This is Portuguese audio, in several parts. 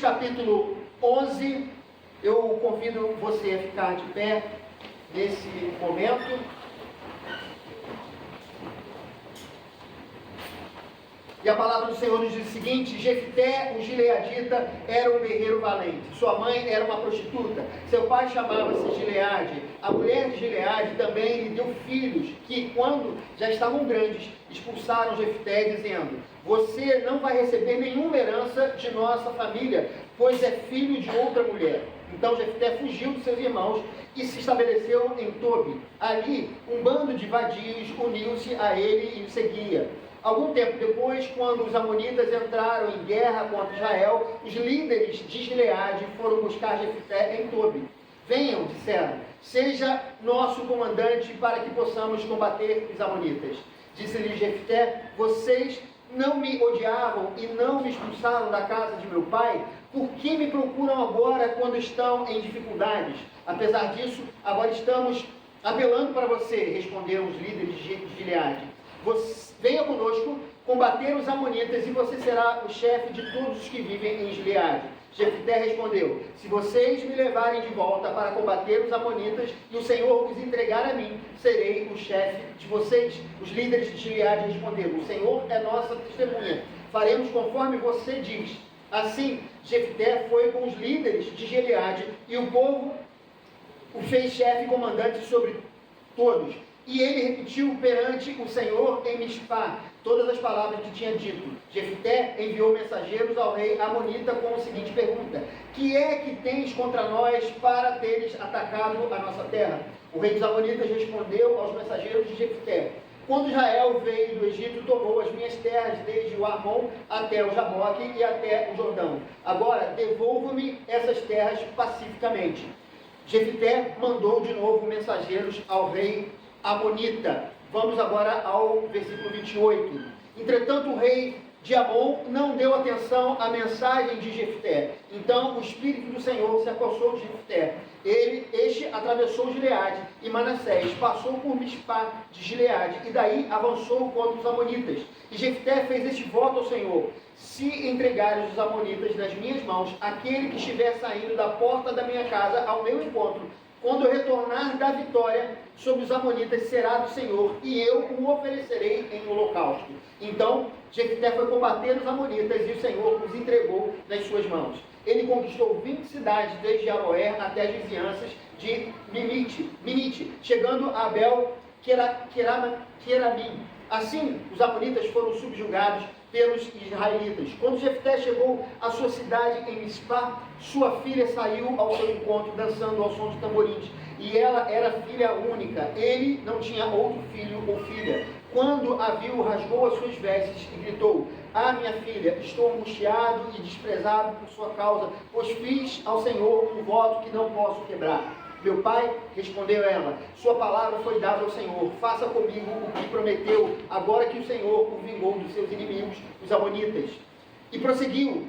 capítulo 11, eu convido você a ficar de pé nesse momento. E a palavra do Senhor nos diz o seguinte: Jefté, o gileadita, era um guerreiro valente. Sua mãe era uma prostituta. Seu pai chamava-se Gileade. A mulher de Gileade também lhe deu filhos, que, quando já estavam grandes, expulsaram Jefté, dizendo: você não vai receber nenhuma herança de nossa família, pois é filho de outra mulher. Então Jefté fugiu dos seus irmãos e se estabeleceu em Tobi. Ali, um bando de vadios uniu-se a ele e o seguia. Algum tempo depois, quando os amonitas entraram em guerra contra Israel, os líderes de Gileade foram buscar Jefté em Tobi. Venham, disseram, seja nosso comandante para que possamos combater os amonitas. Disse-lhe Jefté: vocês não me odiavam e não me expulsaram da casa de meu pai? Por que me procuram agora quando estão em dificuldades? Apesar disso, agora estamos apelando para você, responderam os líderes de Gileade. Venha conosco combater os amonitas e você será o chefe de todos os que vivem em Gileade. Jefté respondeu: se vocês me levarem de volta para combater os amonitas e o Senhor os entregar a mim, serei o chefe de vocês. Os líderes de Gileade responderam: o Senhor é nossa testemunha, faremos conforme você diz. Assim, Jefté foi com os líderes de Gileade e o povo o fez chefe e comandante sobre todos. E ele repetiu perante o Senhor em Mispá todas as palavras que tinha dito. Jefté enviou mensageiros ao rei amonita com a seguinte pergunta: que é que tens contra nós para teres atacado a nossa terra? O rei dos amonitas respondeu aos mensageiros de Jefté: quando Israel veio do Egito, tomou as minhas terras desde o Armon até o Jaboque e até o Jordão. Agora devolva-me essas terras pacificamente. Jefté mandou de novo mensageiros ao rei amonita. Vamos agora ao versículo 28. Entretanto, o rei de Amon não deu atenção à mensagem de Jefté. Então o Espírito do Senhor se apossou de Jefté. Este atravessou Gileade e Manassés, passou por Mispá de Gileade e daí avançou contra os amonitas. E Jefté fez este voto ao Senhor: se entregares os amonitas nas minhas mãos, aquele que estiver saindo da porta da minha casa ao meu encontro, quando eu retornar da vitória sobre os amonitas, será do Senhor, e eu o oferecerei em holocausto. Então Jefté foi combater os amonitas, e o Senhor os entregou nas suas mãos. Ele conquistou 20 cidades, desde Aroer até as vizinhanças de Minite, chegando a Abel-Queramim. Assim, os amonitas foram subjugados pelos israelitas. Quando Jefté chegou à sua cidade em Mispá, sua filha saiu ao seu encontro dançando ao som de tamborins, e ela era filha única. Ele não tinha outro filho ou filha. Quando a viu, rasgou as suas vestes e gritou: ah, minha filha, estou angustiado e desprezado por sua causa, pois fiz ao Senhor um voto que não posso quebrar. Meu pai, respondeu ela, sua palavra foi dada ao Senhor, faça comigo o que prometeu, agora que o Senhor o vingou dos seus inimigos, os amonitas. E prosseguiu: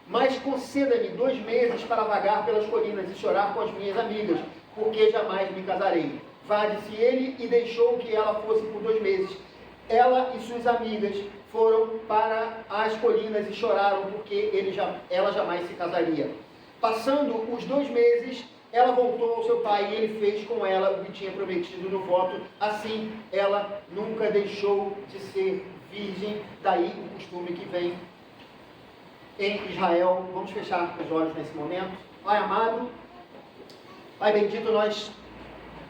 mas conceda-me 2 meses para vagar pelas colinas e chorar com as minhas amigas, porque jamais me casarei. Vá, disse ele, e deixou que ela fosse por 2 meses. Ela e suas amigas foram para as colinas e choraram, porque ela jamais se casaria. Passando os 2 meses, ela voltou ao seu pai e ele fez com ela o que tinha prometido no voto. Assim, ela nunca deixou de ser virgem. Daí o costume que vem em Israel. Vamos fechar os olhos nesse momento. Pai amado, Pai bendito, nós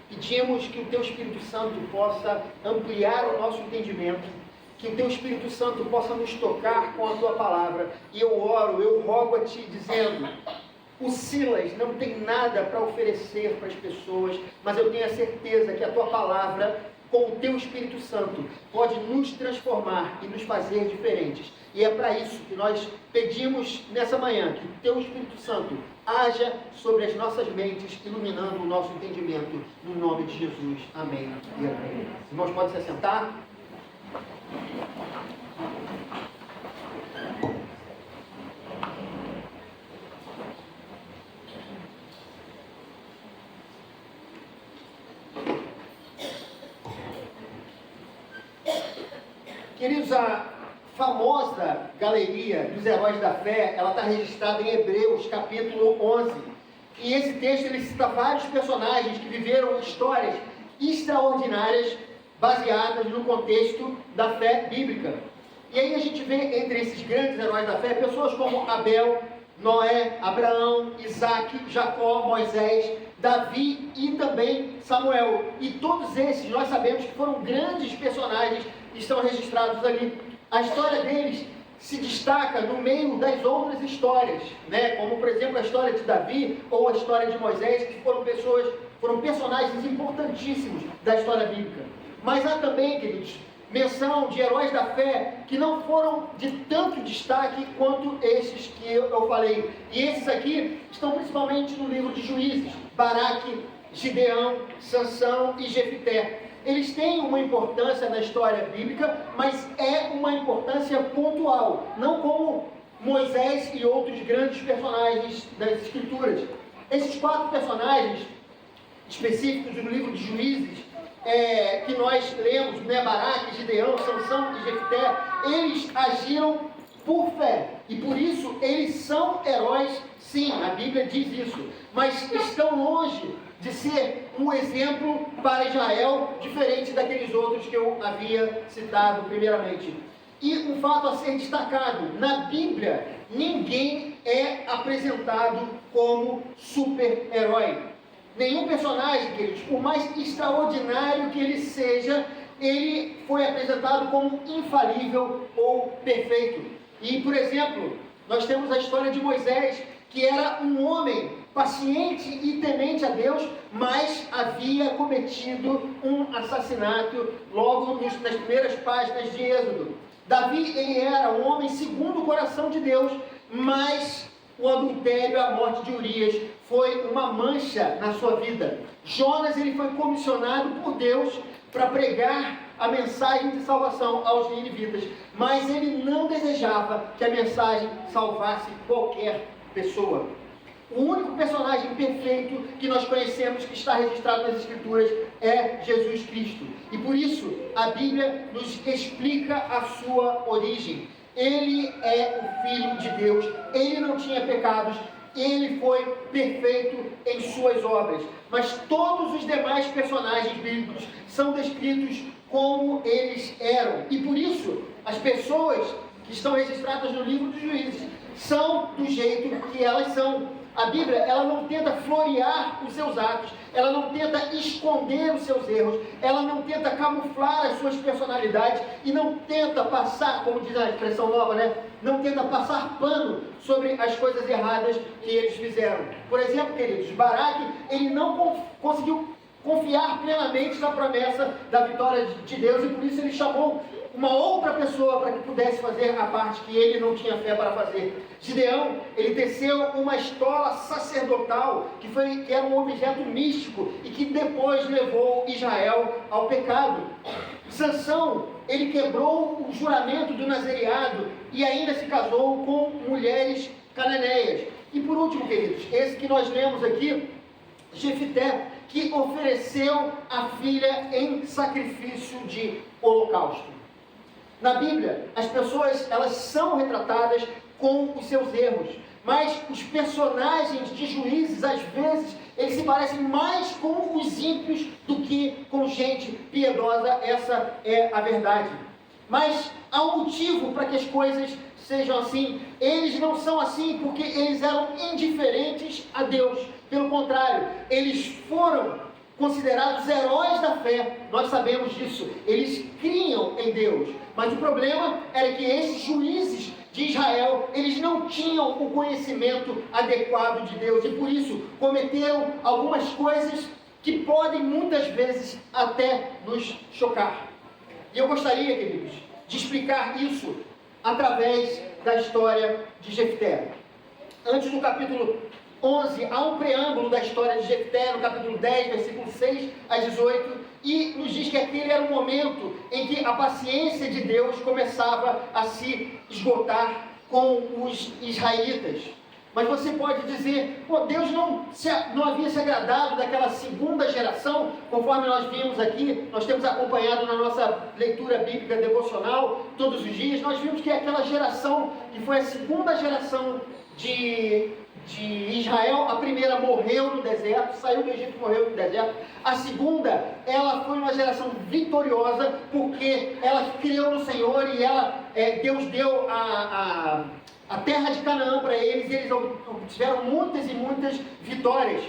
pedimos que o Teu Espírito Santo possa ampliar o nosso entendimento, que o Teu Espírito Santo possa nos tocar com a Tua palavra. E eu oro, eu rogo a Ti, dizendo: o Silas não tem nada para oferecer para as pessoas, mas eu tenho a certeza que a Tua palavra, com o Teu Espírito Santo, pode nos transformar e nos fazer diferentes. E é para isso que nós pedimos nessa manhã, que o Teu Espírito Santo haja sobre as nossas mentes, iluminando o nosso entendimento, no nome de Jesus. Amém e amém. Irmãos, podem se assentar? Queridos, famosa galeria dos heróis da fé, ela está registrada em Hebreus, capítulo 11. E esse texto ele cita vários personagens que viveram histórias extraordinárias baseadas no contexto da fé bíblica. E aí a gente vê entre esses grandes heróis da fé pessoas como Abel, Noé, Abraão, Isaac, Jacó, Moisés, Davi e também Samuel. E todos esses nós sabemos que foram grandes personagens que estão registrados ali. A história deles se destaca no meio das outras histórias, né? Como por exemplo a história de Davi ou a história de Moisés, que foram personagens importantíssimos da história bíblica. Mas há também, queridos, menção de heróis da fé que não foram de tanto destaque quanto esses que eu falei. E esses aqui estão principalmente no livro de Juízes: Baraque, Gideão, Sansão e Jefité. Eles têm uma importância na história bíblica, mas é uma importância pontual, não como Moisés e outros grandes personagens das Escrituras. Esses 4 personagens específicos do livro de Juízes, que nós lemos, né, Baraque, Gideão, Sansão e Jefité, eles agiram por fé, e por isso eles são heróis, sim, a Bíblia diz isso, mas estão longe de ser um exemplo para Israel, diferente daqueles outros que eu havia citado primeiramente. E um fato a ser destacado: na Bíblia, ninguém é apresentado como super-herói. Nenhum personagem, queridos, por mais extraordinário que ele seja, ele foi apresentado como infalível ou perfeito. E, por exemplo, nós temos a história de Moisés, que era um homem paciente e temente a Deus, mas havia cometido um assassinato logo nas primeiras páginas de Êxodo. Davi, ele era um homem segundo o coração de Deus, mas o adultério e a morte de Urias foi uma mancha na sua vida. Jonas, ele foi comissionado por Deus para pregar a mensagem de salvação aos ninivitas, mas ele não desejava que a mensagem salvasse qualquer pessoa. O único personagem perfeito que nós conhecemos, que está registrado nas Escrituras, é Jesus Cristo. E por isso a Bíblia nos explica a sua origem. Ele é o Filho de Deus, ele não tinha pecados, ele foi perfeito em suas obras. Mas todos os demais personagens bíblicos são descritos como eles eram. E por isso, as pessoas que estão registradas no livro dos Juízes são do jeito que elas são. A Bíblia, ela não tenta florear os seus atos, ela não tenta esconder os seus erros, ela não tenta camuflar as suas personalidades e não tenta passar, como diz a expressão nova, né? Não tenta passar pano sobre as coisas erradas que eles fizeram. Por exemplo, queridos, Baraque, ele não conseguiu confiar plenamente na promessa da vitória de Deus e por isso ele chamou uma outra pessoa para que pudesse fazer a parte que ele não tinha fé para fazer. Gideão, ele teceu uma estola sacerdotal que era um objeto místico e que depois levou Israel ao pecado. Sansão, ele quebrou o juramento do nazereado e ainda se casou com mulheres cananeias. E por último, queridos, esse que nós lemos aqui, Jefité, que ofereceu a filha em sacrifício de holocausto. Na Bíblia, as pessoas, elas são retratadas com os seus erros, mas os personagens de Juízes, às vezes, eles se parecem mais com os ímpios do que com gente piedosa. Essa é a verdade. Mas há um motivo para que as coisas sejam assim. Eles não são assim porque eles eram indiferentes a Deus. Pelo contrário, eles foram considerados heróis da fé. Nós sabemos disso. Eles criam em Deus. Mas o problema era que esses juízes de Israel, eles não tinham o conhecimento adequado de Deus. E por isso cometeram algumas coisas que podem muitas vezes até nos chocar. E eu gostaria, queridos, de explicar isso através da história de Jefté. Antes do capítulo 11, há um preâmbulo da história de Jefté, no capítulo 10, versículo 6 a 18, e nos diz que aquele era o momento em que a paciência de Deus começava a se esgotar com os israelitas. Mas você pode dizer, pô, Deus não havia se agradado daquela segunda geração, conforme nós vimos aqui, nós temos acompanhado na nossa leitura bíblica devocional todos os dias, nós vimos que aquela geração, que foi a segunda geração de Israel, a primeira morreu no deserto, saiu do Egito e morreu no deserto. A segunda, ela foi uma geração vitoriosa, porque ela creu no Senhor e Deus deu a terra de Canaã para eles, e eles obtiveram muitas e muitas vitórias.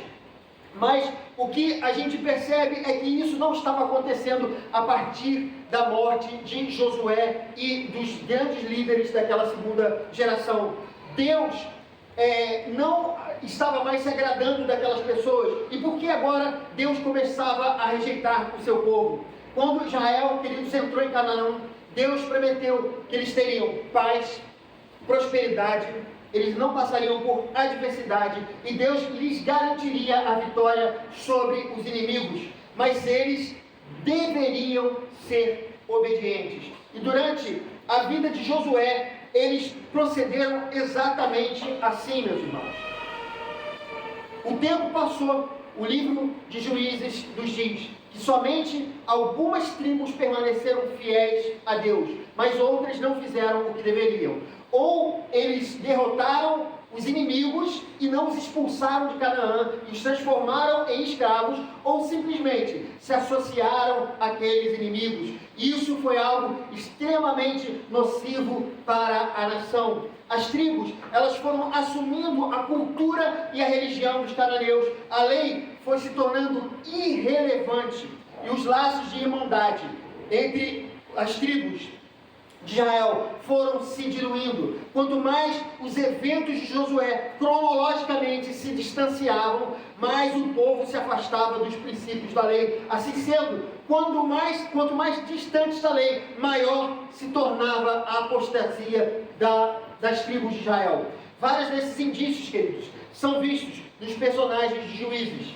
Mas o que a gente percebe é que isso não estava acontecendo a partir da morte de Josué e dos grandes líderes daquela segunda geração. Deus não estava mais se agradando daquelas pessoas. E por que agora Deus começava a rejeitar o seu povo? Quando Israel, queridos, entrou em Canaã, Deus prometeu que eles teriam paz, prosperidade, eles não passariam por adversidade, e Deus lhes garantiria a vitória sobre os inimigos, mas eles deveriam ser obedientes. E durante a vida de Josué, eles procederam exatamente assim, meus irmãos. O tempo passou, o livro de Juízes nos diz que somente algumas tribos permaneceram fiéis a Deus, mas outras não fizeram o que deveriam. Ou eles derrotaram os inimigos e não os expulsaram de Canaã e os transformaram em escravos, ou simplesmente se associaram àqueles inimigos. Isso foi algo extremamente nocivo para a nação. As tribos, elas foram assumindo a cultura e a religião dos cananeus. A lei foi se tornando irrelevante e os laços de irmandade entre as tribos de Israel foram se diluindo. Quanto mais os eventos de Josué cronologicamente se distanciavam, mais o povo se afastava dos princípios da lei. Assim sendo, quanto mais distante da lei, maior se tornava a apostasia das tribos de Israel. Vários desses indícios, queridos, são vistos nos personagens de Juízes.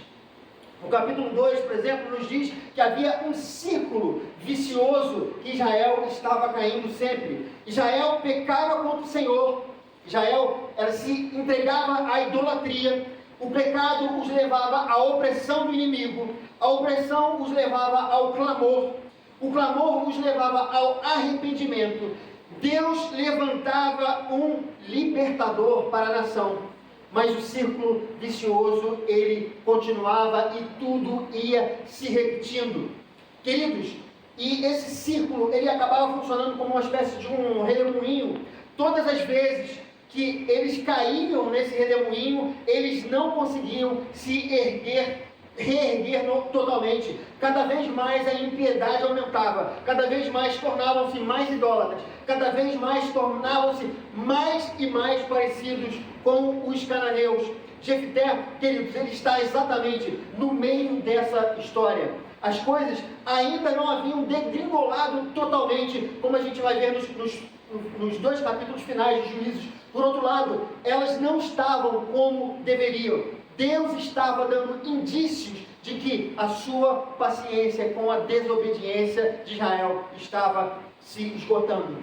No capítulo 2, por exemplo, nos diz que havia um círculo vicioso que Israel estava caindo sempre. Israel pecava contra o Senhor, Israel se entregava à idolatria, o pecado os levava à opressão do inimigo, a opressão os levava ao clamor, o clamor os levava ao arrependimento. Deus levantava um libertador para a nação, mas o círculo vicioso, ele continuava e tudo ia se repetindo. Queridos, e esse círculo, ele acabava funcionando como uma espécie de um redemoinho. Todas as vezes que eles caíam nesse redemoinho, eles não conseguiam se reerguer totalmente. Cada vez mais a impiedade aumentava, cada vez mais tornavam-se mais idólatras, cada vez mais tornavam-se mais e mais parecidos com os cananeus. Jefté, queridos, ele está exatamente no meio dessa história. As coisas ainda não haviam degringolado totalmente, como a gente vai ver nos dois capítulos finais de Juízes. Por outro lado, elas não estavam como deveriam. Deus estava dando indícios de que a sua paciência com a desobediência de Israel estava se esgotando.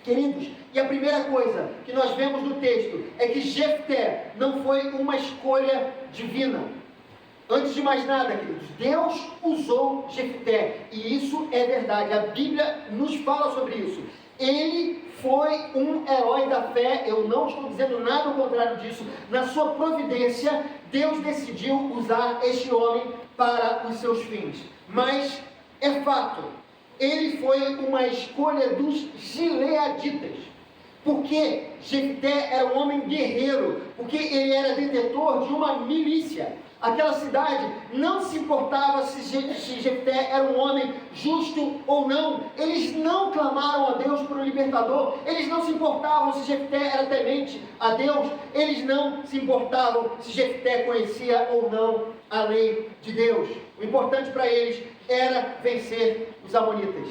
Queridos, e a primeira coisa que nós vemos no texto é que Jefté não foi uma escolha divina. Antes de mais nada, queridos, Deus usou Jefté, e isso é verdade, a Bíblia nos fala sobre isso. Ele foi um herói da fé, eu não estou dizendo nada ao contrário disso. Na sua providência, Deus decidiu usar este homem para os seus fins. Mas é fato, ele foi uma escolha dos gileaditas. Porque Jefté era um homem guerreiro, porque ele era detentor de uma milícia. Aquela cidade não se importava se Jefté era um homem justo ou não. Eles não clamaram a Deus por um libertador. Eles não se importavam se Jefté era temente a Deus. Eles não se importavam se Jefté conhecia ou não a lei de Deus. O importante para eles era vencer os amonitas.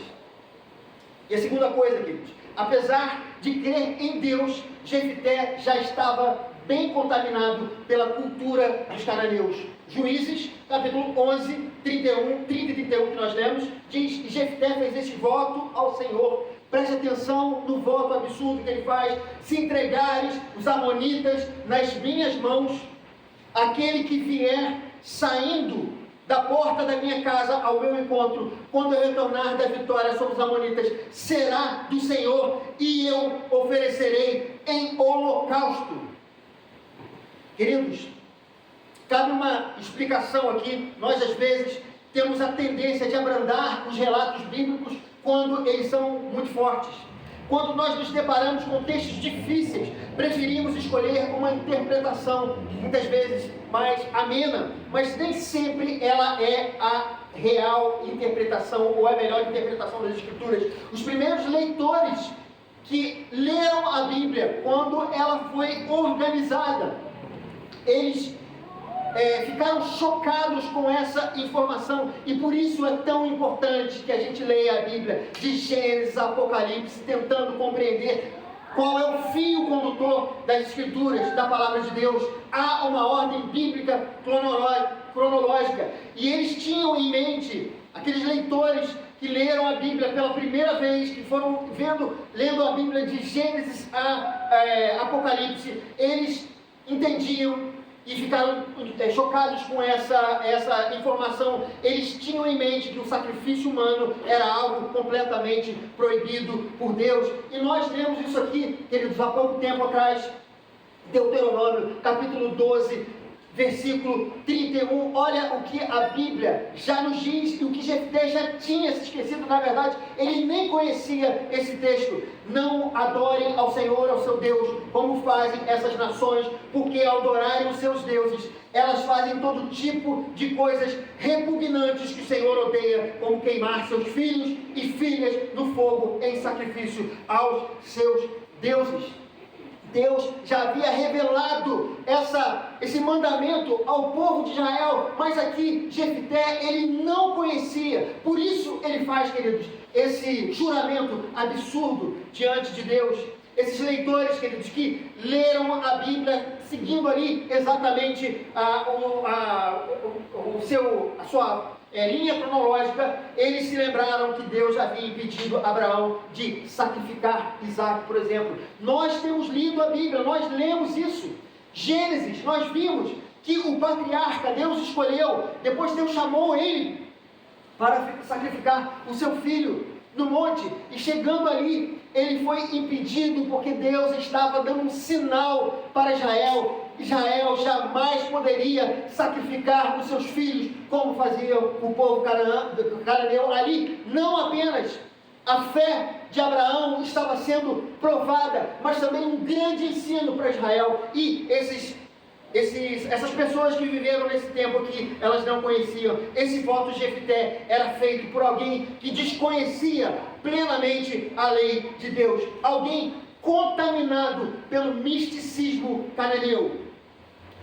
E a segunda coisa, queridos, apesar de crer em Deus, Jefté já estava bem contaminado pela cultura dos cananeus. Juízes, capítulo 11, 30 e 31 que nós lemos, diz que Jefté fez este voto ao Senhor: Preste atenção no voto absurdo que ele faz: se entregares os amonitas nas minhas mãos, aquele que vier saindo da porta da minha casa ao meu encontro, quando eu retornar da vitória sobre os amonitas, será do Senhor, e eu oferecerei em holocausto. Queridos, cabe uma explicação aqui. Nós às vezes temos a tendência de abrandar os relatos bíblicos quando eles são muito fortes. Quando nós nos deparamos com textos difíceis, preferimos escolher uma interpretação, muitas vezes mais amena, mas nem sempre ela é a real interpretação ou a melhor interpretação das Escrituras. Os primeiros leitores que leram a Bíblia, quando ela foi organizada, eles ficaram chocados com essa informação, e por isso é tão importante que a gente leia a Bíblia de Gênesis a Apocalipse, tentando compreender qual é o fio condutor das Escrituras, da Palavra de Deus. Há uma ordem bíblica cronológica, e eles tinham em mente, aqueles leitores que leram a Bíblia pela primeira vez, que foram lendo a Bíblia de Gênesis a Apocalipse, eles entendiam e ficaram chocados com essa informação. Eles tinham em mente que o sacrifício humano era algo completamente proibido por Deus. E nós lemos isso aqui, queridos, há pouco tempo atrás, Deuteronômio, capítulo 12, versículo 31, olha o que a Bíblia já nos diz, e o que Jefté já tinha se esquecido. Na verdade, ele nem conhecia esse texto. Não adorem ao Senhor, ao seu Deus, como fazem essas nações, porque ao adorarem os seus deuses, elas fazem todo tipo de coisas repugnantes que o Senhor odeia, como queimar seus filhos e filhas no fogo em sacrifício aos seus deuses. Deus já havia revelado esse mandamento ao povo de Israel, mas aqui Jefté, ele não conhecia. Por isso ele faz, queridos, esse juramento absurdo diante de Deus. Esses leitores, queridos, que leram a Bíblia seguindo ali exatamente a sua linha cronológica, eles se lembraram que Deus já havia impedido Abraão de sacrificar Isaac, por exemplo. Nós temos lido a Bíblia, nós lemos isso. Gênesis, nós vimos que o patriarca Deus escolheu, depois Deus chamou ele para sacrificar o seu filho no monte, e chegando ali, ele foi impedido porque Deus estava dando um sinal para Israel. Israel jamais poderia sacrificar os seus filhos como fazia o povo cananeu ali. Não apenas a fé de Abraão estava sendo provada, mas também um grande ensino para Israel. E essas pessoas que viveram nesse tempo aqui, elas não conheciam. Esse voto de Jefté era feito por alguém que desconhecia plenamente a lei de Deus, alguém contaminado pelo misticismo cananeu,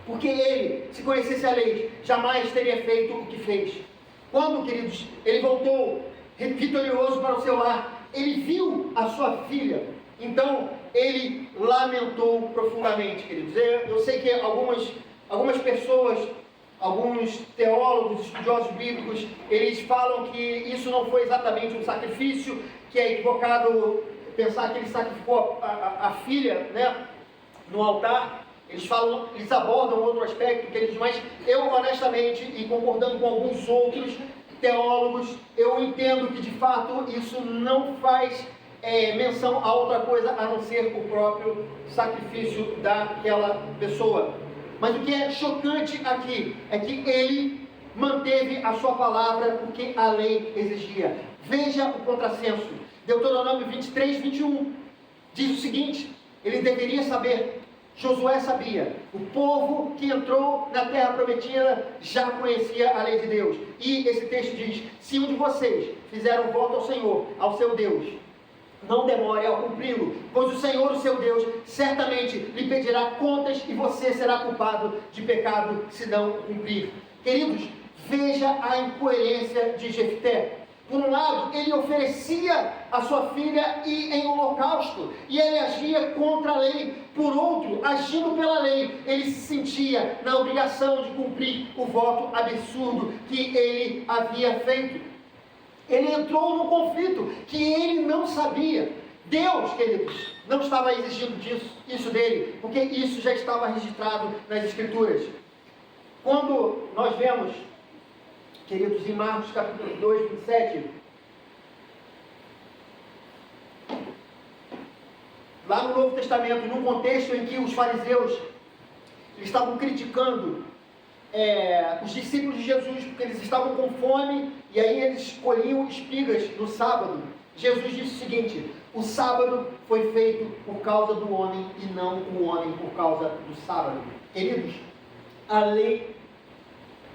porque ele, se conhecesse a lei, jamais teria feito o que fez. Quando, queridos, ele voltou vitorioso para o seu lar, ele viu a sua filha, então ele lamentou profundamente, queridos. Eu sei que algumas pessoas, alguns teólogos, estudiosos bíblicos, eles falam que isso não foi exatamente um sacrifício, que é equivocado pensar que ele sacrificou a filha, né, no altar. Eles abordam outro aspecto, queridos, mas eu honestamente, e concordando com alguns outros teólogos, eu entendo que de fato isso não faz menção a outra coisa a não ser o próprio sacrifício daquela pessoa. Mas o que é chocante aqui é que ele manteve a sua palavra porque a lei exigia. Veja o contrassenso. Deuteronômio 23, 21 diz o seguinte: ele deveria saber, Josué sabia, o povo que entrou na terra prometida já conhecia a lei de Deus. E esse texto diz: se um de vocês fizer um voto ao Senhor, ao seu Deus, não demore ao cumpri-lo, pois o Senhor, o seu Deus, certamente lhe pedirá contas e você será culpado de pecado se não cumprir. Queridos, veja a incoerência de Jefté. Por um lado, ele oferecia a sua filha em holocausto, e ele agia contra a lei. Por outro, agindo pela lei, ele se sentia na obrigação de cumprir o voto absurdo que ele havia feito. Ele entrou num conflito que ele não sabia. Deus, queridos, não estava exigindo isso dele, porque isso já estava registrado nas Escrituras. Quando nós vemos, queridos, em Marcos capítulo 2, 27, lá no Novo Testamento, num contexto em que os fariseus estavam criticando os discípulos de Jesus, porque eles estavam com fome, e aí eles colhiam espigas no sábado. Jesus disse o seguinte: o sábado foi feito por causa do homem, e não o homem por causa do sábado. Queridos, a lei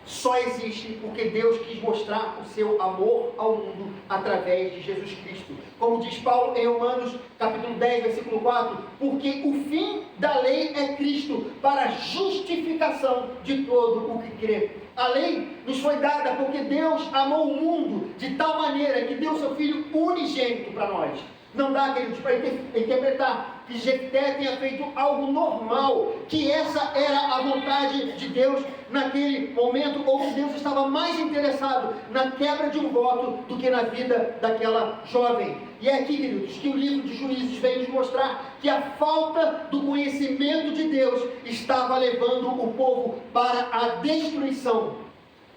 só existe porque Deus quis mostrar o seu amor ao mundo através de Jesus Cristo. Como diz Paulo em Romanos capítulo 10, versículo 4, porque o fim da lei é Cristo, para a justificação de todo o que crê. A lei nos foi dada porque Deus amou o mundo de tal maneira que deu seu Filho unigênito para nós. Não dá, queridos, para interpretar que Jefté tenha feito algo normal, que essa era a vontade de Deus naquele momento, ou que Deus estava mais interessado na quebra de um voto do que na vida daquela jovem. E é aqui, queridos, que o livro de Juízes vem nos mostrar que a falta do conhecimento de Deus estava levando o povo para a destruição.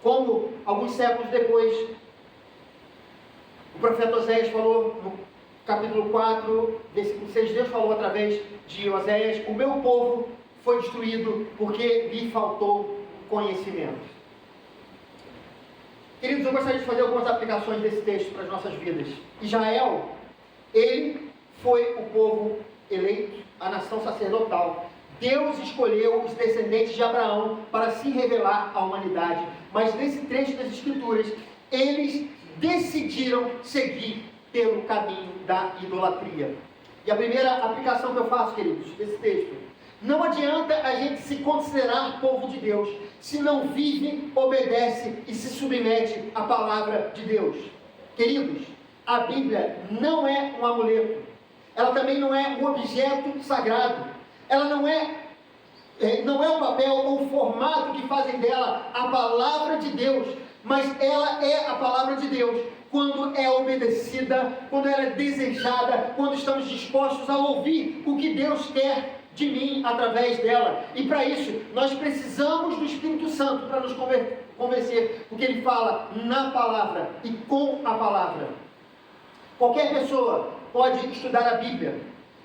Como alguns séculos depois, o profeta Oséias falou no capítulo 4, versículo 6, Deus falou através de Oséias: o meu povo foi destruído porque lhe faltou conhecimento. Queridos, eu gostaria de fazer algumas aplicações desse texto para as nossas vidas. Israel, ele foi o povo eleito, a nação sacerdotal. Deus escolheu os descendentes de Abraão para se revelar à humanidade. Mas nesse trecho das Escrituras, eles decidiram seguir pelo caminho da idolatria. E a primeira aplicação que eu faço, queridos, desse texto: não adianta a gente se considerar povo de Deus se não vive, obedece e se submete à palavra de Deus. Queridos, a Bíblia não é um amuleto, ela também não é um objeto sagrado, ela não é o papel ou o formato que fazem dela a palavra de Deus, mas ela é a palavra de Deus quando é obedecida, quando ela é desejada, quando estamos dispostos a ouvir o que Deus quer de mim através dela. E para isso, nós precisamos do Espírito Santo para nos convencer, porque Ele fala na palavra e com a palavra. Qualquer pessoa pode estudar a Bíblia,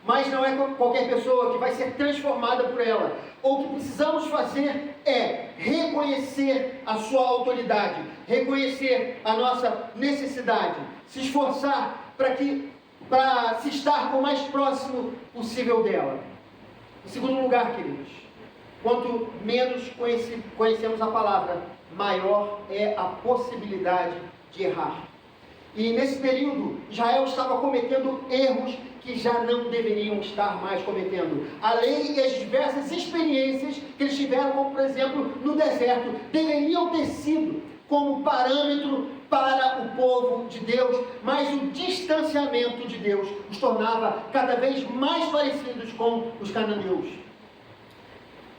mas não é qualquer pessoa que vai ser transformada por ela. O que precisamos fazer é reconhecer a sua autoridade, reconhecer a nossa necessidade, se esforçar para se estar o mais próximo possível dela. Em segundo lugar, queridos, quanto menos conhecemos a palavra, maior é a possibilidade de errar. E nesse período, Israel estava cometendo erros que já não deveriam estar mais cometendo. A lei e as diversas experiências que eles tiveram, como por exemplo no deserto, deveriam ter sido como parâmetro para o povo de Deus, mas o distanciamento de Deus os tornava cada vez mais parecidos com os cananeus.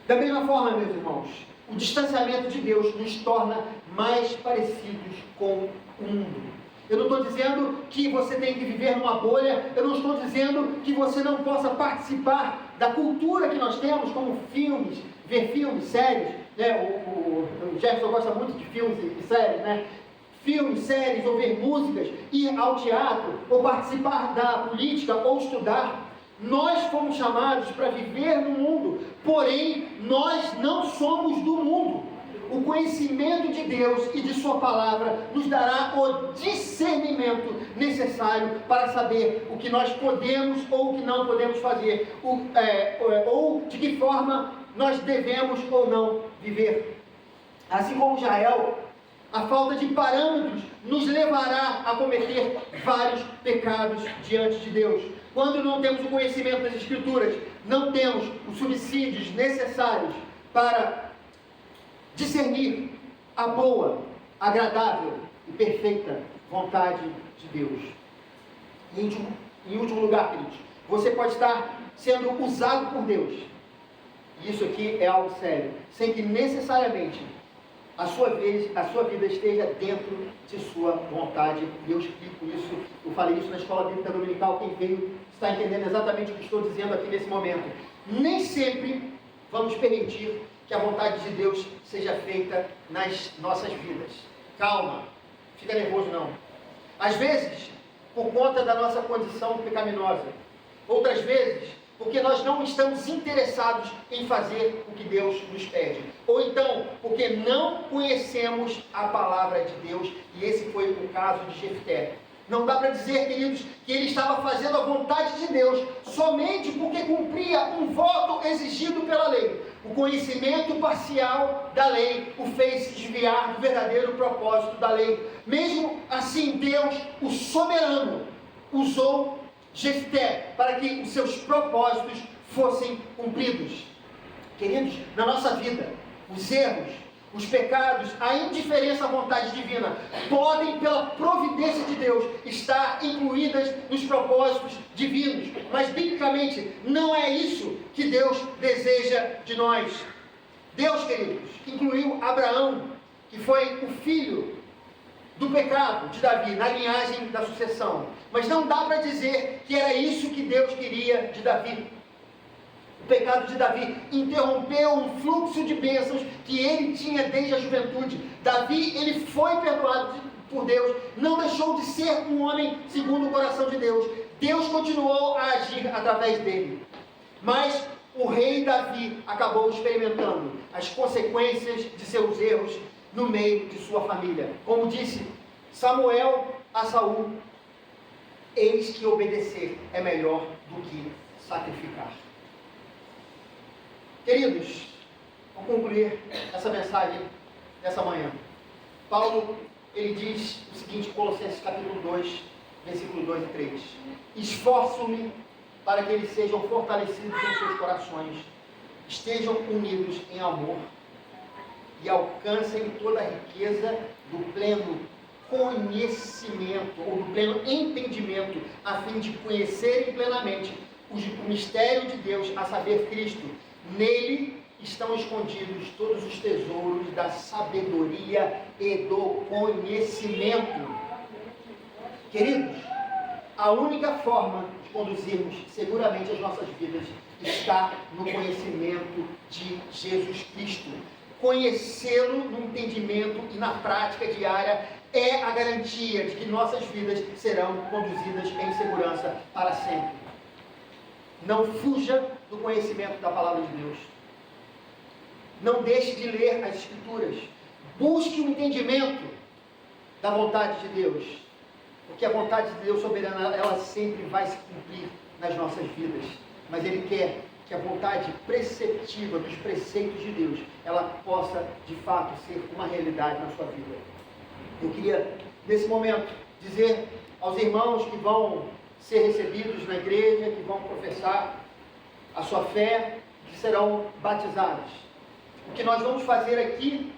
Da mesma forma, meus irmãos, o distanciamento de Deus nos torna mais parecidos com o mundo. Eu não estou dizendo que você tem que viver numa bolha, eu não estou dizendo que você não possa participar da cultura que nós temos, como filmes, ver filmes, séries, né? O Jefferson gosta muito de filmes e séries, né? Filmes, séries, ou ver músicas, ir ao teatro, ou participar da política, ou estudar. Nós fomos chamados para viver no mundo, porém, nós não somos do mundo. O conhecimento de Deus e de sua palavra nos dará o discernimento necessário para saber o que nós podemos ou o que não podemos fazer, ou de que forma nós devemos ou não viver. Assim como Israel, a falta de parâmetros nos levará a cometer vários pecados diante de Deus. Quando não temos o conhecimento das Escrituras, não temos os subsídios necessários para discernir a boa, agradável e perfeita vontade de Deus. Em último lugar, queridos, você pode estar sendo usado por Deus, e isso aqui é algo sério, sem que necessariamente a sua vida esteja dentro de sua vontade. E eu explico isso, eu falei isso na escola bíblica dominical, quem veio está entendendo exatamente o que estou dizendo aqui nesse momento. Nem sempre vamos permitir que a vontade de Deus seja feita nas nossas vidas. Calma, fica nervoso não. Às vezes, por conta da nossa condição pecaminosa. Outras vezes, porque nós não estamos interessados em fazer o que Deus nos pede. Ou então, porque não conhecemos a palavra de Deus, e esse foi o caso de Jefté. Não dá para dizer, queridos, que ele estava fazendo a vontade de Deus somente porque cumpria um voto exigido pela lei. O conhecimento parcial da lei o fez desviar do verdadeiro propósito da lei. Mesmo assim, Deus, o soberano, usou Jefté para que os seus propósitos fossem cumpridos. Queridos, na nossa vida, os erros, os pecados, a indiferença à vontade divina podem, pela providência de Deus, estar incluídas nos propósitos divinos. Mas, biblicamente, não é isso que Deus deseja de nós. Deus, queridos, incluiu Abraão, que foi o filho do pecado de Davi, na linhagem da sucessão. Mas não dá para dizer que era isso que Deus queria de Davi. O pecado de Davi interrompeu um fluxo de bênçãos que ele tinha desde a juventude. Davi, ele foi perdoado por Deus, não deixou de ser um homem segundo o coração de Deus. Deus continuou a agir através dele. Mas o rei Davi acabou experimentando as consequências de seus erros no meio de sua família. Como disse Samuel a Saul, eis que obedecer é melhor do que sacrificar. Queridos, vou concluir essa mensagem dessa manhã. Paulo, ele diz o seguinte, Colossenses capítulo 2, versículos 2 e 3. Esforço-me para que eles sejam fortalecidos em seus corações, estejam unidos em amor e alcancem toda a riqueza do pleno conhecimento, ou do pleno entendimento, a fim de conhecerem plenamente o mistério de Deus, a saber, Cristo. Nele estão escondidos todos os tesouros da sabedoria e do conhecimento. Queridos, a única forma de conduzirmos seguramente as nossas vidas está no conhecimento de Jesus Cristo. Conhecê-lo no entendimento e na prática diária é a garantia de que nossas vidas serão conduzidas em segurança para sempre. Não fuja do conhecimento da palavra de Deus. Não deixe de ler as Escrituras. Busque o entendimento da vontade de Deus. Porque a vontade de Deus soberana, ela sempre vai se cumprir nas nossas vidas. Mas Ele quer que a vontade preceptiva dos preceitos de Deus, ela possa, de fato, ser uma realidade na sua vida. Eu queria, nesse momento, dizer aos irmãos que vão ser recebidos na igreja, que vão professar a sua fé, que serão batizados. O que nós vamos fazer aqui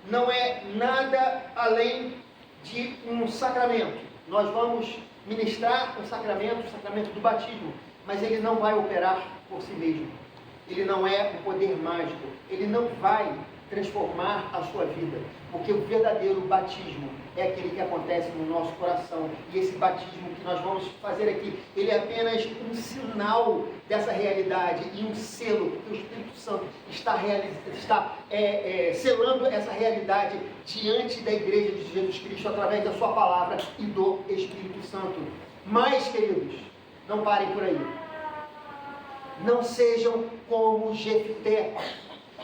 não é nada além de um sacramento. Nós vamos ministrar o sacramento do batismo, mas ele não vai operar por si mesmo. Ele não é um poder mágico. Ele não vai transformar a sua vida, porque o verdadeiro batismo é aquele que acontece no nosso coração, e esse batismo que nós vamos fazer aqui, ele é apenas um sinal dessa realidade e um selo, porque o Espírito Santo está selando essa realidade diante da igreja de Jesus Cristo, através da sua palavra e do Espírito Santo. Mas, queridos, não parem por aí. Não sejam como Jefté.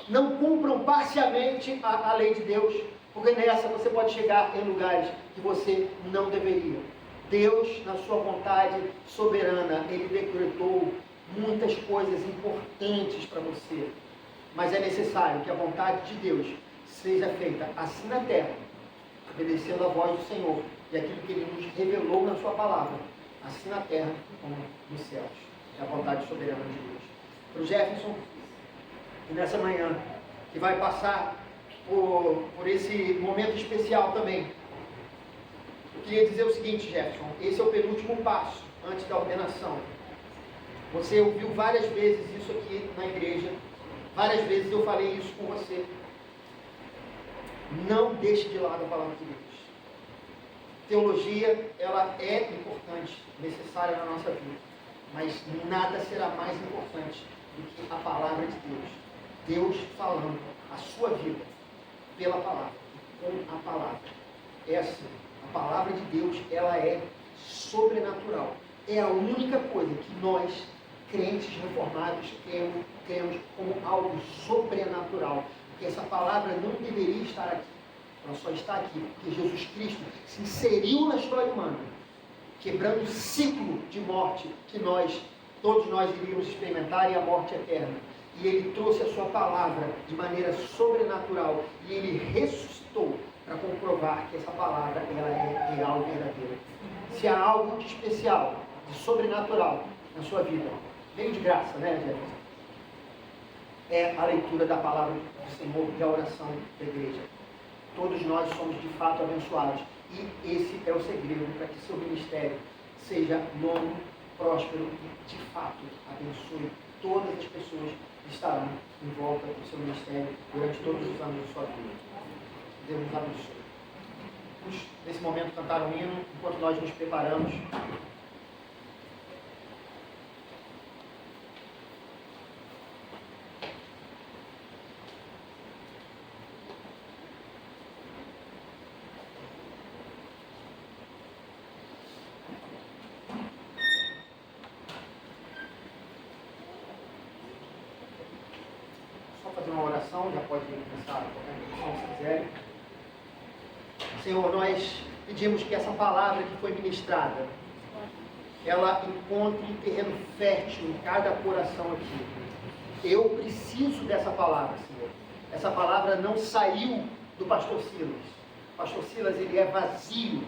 Não cumpram parcialmente a lei de Deus, porque nessa você pode chegar em lugares que você não deveria. Deus, na sua vontade soberana, Ele decretou muitas coisas importantes para você, mas é necessário que a vontade de Deus seja feita assim na terra, obedecendo a voz do Senhor e aquilo que Ele nos revelou na sua palavra, assim na terra como nos céus. É a vontade soberana de Deus. Para o Jefferson, e nessa manhã, que vai passar por esse momento especial também, eu queria dizer o seguinte, Jefferson, esse é o penúltimo passo antes da ordenação. Você ouviu várias vezes isso aqui na igreja, várias vezes eu falei isso com você. Não deixe de lado a palavra de Deus. Teologia, ela é importante, necessária na nossa vida, mas nada será mais importante do que a palavra de Deus. Deus falando a sua vida pela palavra, com a palavra. Essa, a palavra de Deus, ela é sobrenatural. É a única coisa que nós, crentes reformados, temos como algo sobrenatural. Porque essa palavra não deveria estar aqui. Ela só está aqui porque Jesus Cristo se inseriu na história humana, quebrando o ciclo de morte que todos nós iríamos experimentar, e a morte eterna. E Ele trouxe a sua palavra de maneira sobrenatural, e Ele ressuscitou para comprovar que essa palavra ela é real e verdadeira. Se há algo de especial, de sobrenatural na sua vida, veio de graça, né, Jefferson? É a leitura da palavra do Senhor e a oração da igreja. Todos nós somos de fato abençoados, e esse é o segredo para que seu ministério seja longo, próspero e de fato abençoe todas as pessoas que estarão em volta do seu ministério durante todos os anos da sua vida. Deus nos abençoe. Vamos, nesse momento, cantar um hino enquanto nós nos preparamos. Fazer uma oração, já pode começar a oração se quiser. Senhor, nós pedimos que essa palavra que foi ministrada, ela encontre um terreno fértil em cada coração aqui. Eu preciso dessa palavra, Senhor. Essa palavra não saiu do pastor Silas. O pastor Silas, ele é vazio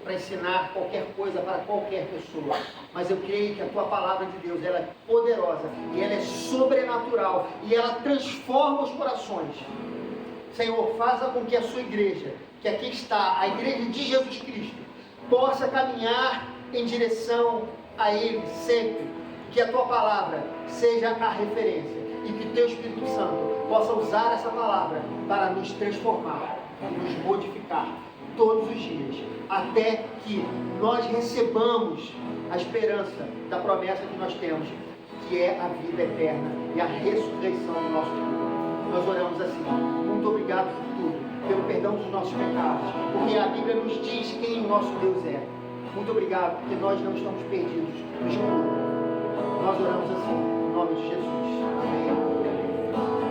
para ensinar qualquer coisa para qualquer pessoa, mas eu creio que a tua palavra de Deus, ela é poderosa, e ela é sobrenatural, e ela transforma os corações. Senhor, faça com que a sua igreja, que aqui está, a igreja de Jesus Cristo, possa caminhar em direção a Ele sempre, que a tua palavra seja a referência, e que teu Espírito Santo possa usar essa palavra para nos transformar e nos modificar todos os dias, até que nós recebamos a esperança da promessa que nós temos, que é a vida eterna e a ressurreição do nosso corpo. Nós oramos assim: muito obrigado por tudo, pelo perdão dos nossos pecados, porque a Bíblia nos diz quem o nosso Deus é. Muito obrigado, porque nós não estamos perdidos no escuro. Nós oramos assim, em nome de Jesus. Amém.